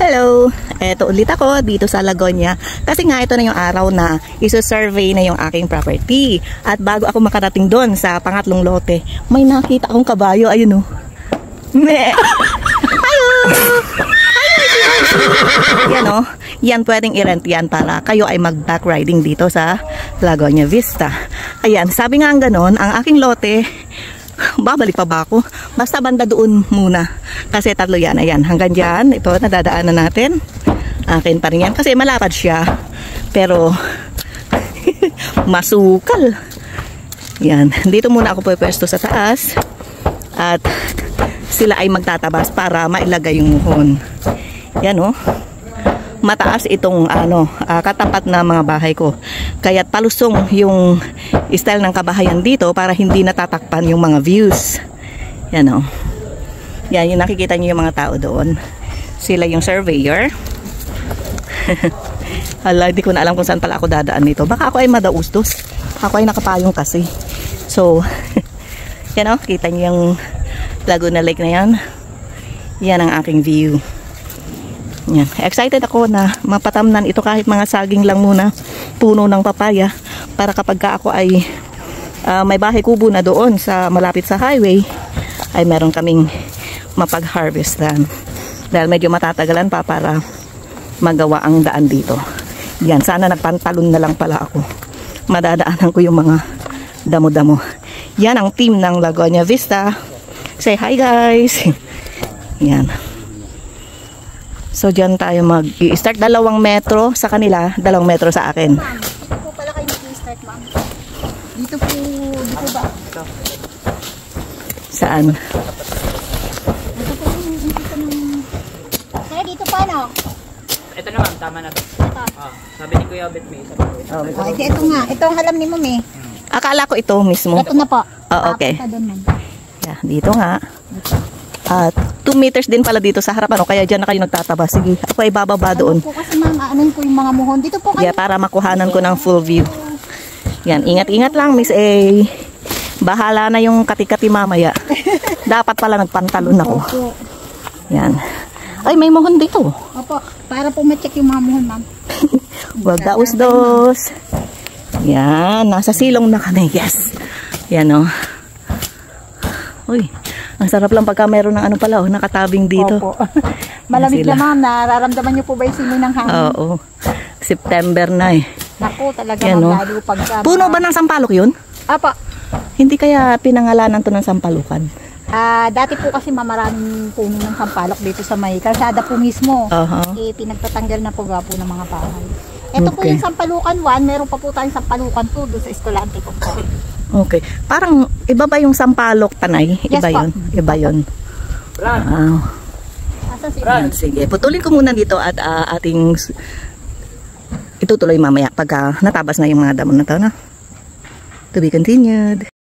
Hello! Eto ulit ako dito sa Lagonia kasi nga ito na yung araw na iso-survey na yung aking property. At bago ako makarating doon sa pangatlong lote, may nakita akong kabayo. Ayun o. Me! Ayun! Yan o. Yan pwedeng i-rent yan para kayo ay mag-back riding dito sa Lagonia Vista. Ayan, sabi nga ang ganon, ang aking lote, babalik pa ba ako? Basta banda doon muna. Kasi tatlo yan. Ayan, hanggang dyan. Ito, nadadaanan natin. Akin pa rin yan. Kasi malapad siya. Pero, masukal. Yan. Dito muna ako pwesto sa taas. At, sila ay magtatabas para mailagay yung muhon. Yan, oh. Mataas itong katapat na mga bahay ko. Kaya't palusong yung style ng kabahayan dito para hindi natatakpan yung mga views. Yan o. Yan, yung nakikita nyo yung mga tao doon. Sila yung surveyor. Hala, hindi ko na alam kung saan pala ako dadaan nito. Baka ako ay madaustos. Ako ay nakapayong kasi. So, yan o. Kita nyo yung Laguna Lake na yan. Yan ang aking view. Yan. Excited ako na mapatamnan ito kahit mga saging lang muna, puno ng papaya, para kapag ako ay may bahay kubo na doon sa malapit sa highway, ay meron kaming mapag-harvestan. Dahil medyo matatagalan pa para magawa ang daan dito. Yan, sana nagpantalon na lang pala ako. Madadaanan ko yung mga damo-damo. Yan ang team ng Lagonia Vista. Say hi guys! Yan. So, dyan tayo mag-i-start. 2 metro sa kanila, 2 metro sa akin. Dito po pala kayo mag-i-start, ma'am. Dito ba? Saan? Dito po yung Kaya dito pa, no? Ito na ma'am, tama na to. Ito. Sabi ni Kuya Obet may isa pa. Ito nga. Ito ang alam ni ma'am eh. Akala ko ito mismo. Ito na po. Oh, okay. Doon, ma'am. Yeah, dito nga. At 2 meters din pala dito sa harapan. Kaya dyan na kayo nagtataba. Sige, ako ay bababa doon. Ano po kasi ma'am, aanin ko yung mga muhon. Dito po kayo. Yeah, para makuhanan ko ng full view. Yan, ingat-ingat lang, Miss A. Bahala na yung kati-kati mamaya. Dapat pala nagpantalon ako. Opo. Yan. Ay, may muhon dito. Opo. Para po ma-check yung mga muhon, ma'am. Huwag daos-dos. Yan, nasa silong na kami. Yes. Yan o. Uy, ang sarap lang pagka meron ng pala, nakatabing dito. Opo. Malamig na ma'am, nararamdaman niyo po ba yung simoy ng hangin? Oo. September na eh. Naku, talaga Yan, ma'am, lalo pagka... Puno ba ng sampalok yun? Apa. Hindi kaya pinangalanan to ng sampalukan? Dati po kasi maraming puno ng sampalok dito sa may kalsada po mismo. Pinagtatanggal na po gapo ng mga bahay. Ito po yung Sampalukan 1, meron pa po tayong Sampalukan 2 doon sa Eskolante ko po. Okay. Parang iba ba yung sampalok, Tanay? Yes, Iba yun? Iba yun. Wow. Sige, putulin ko muna dito at ating itutuloy mamaya pagka natabas na yung mga damo na to, na. To be continued.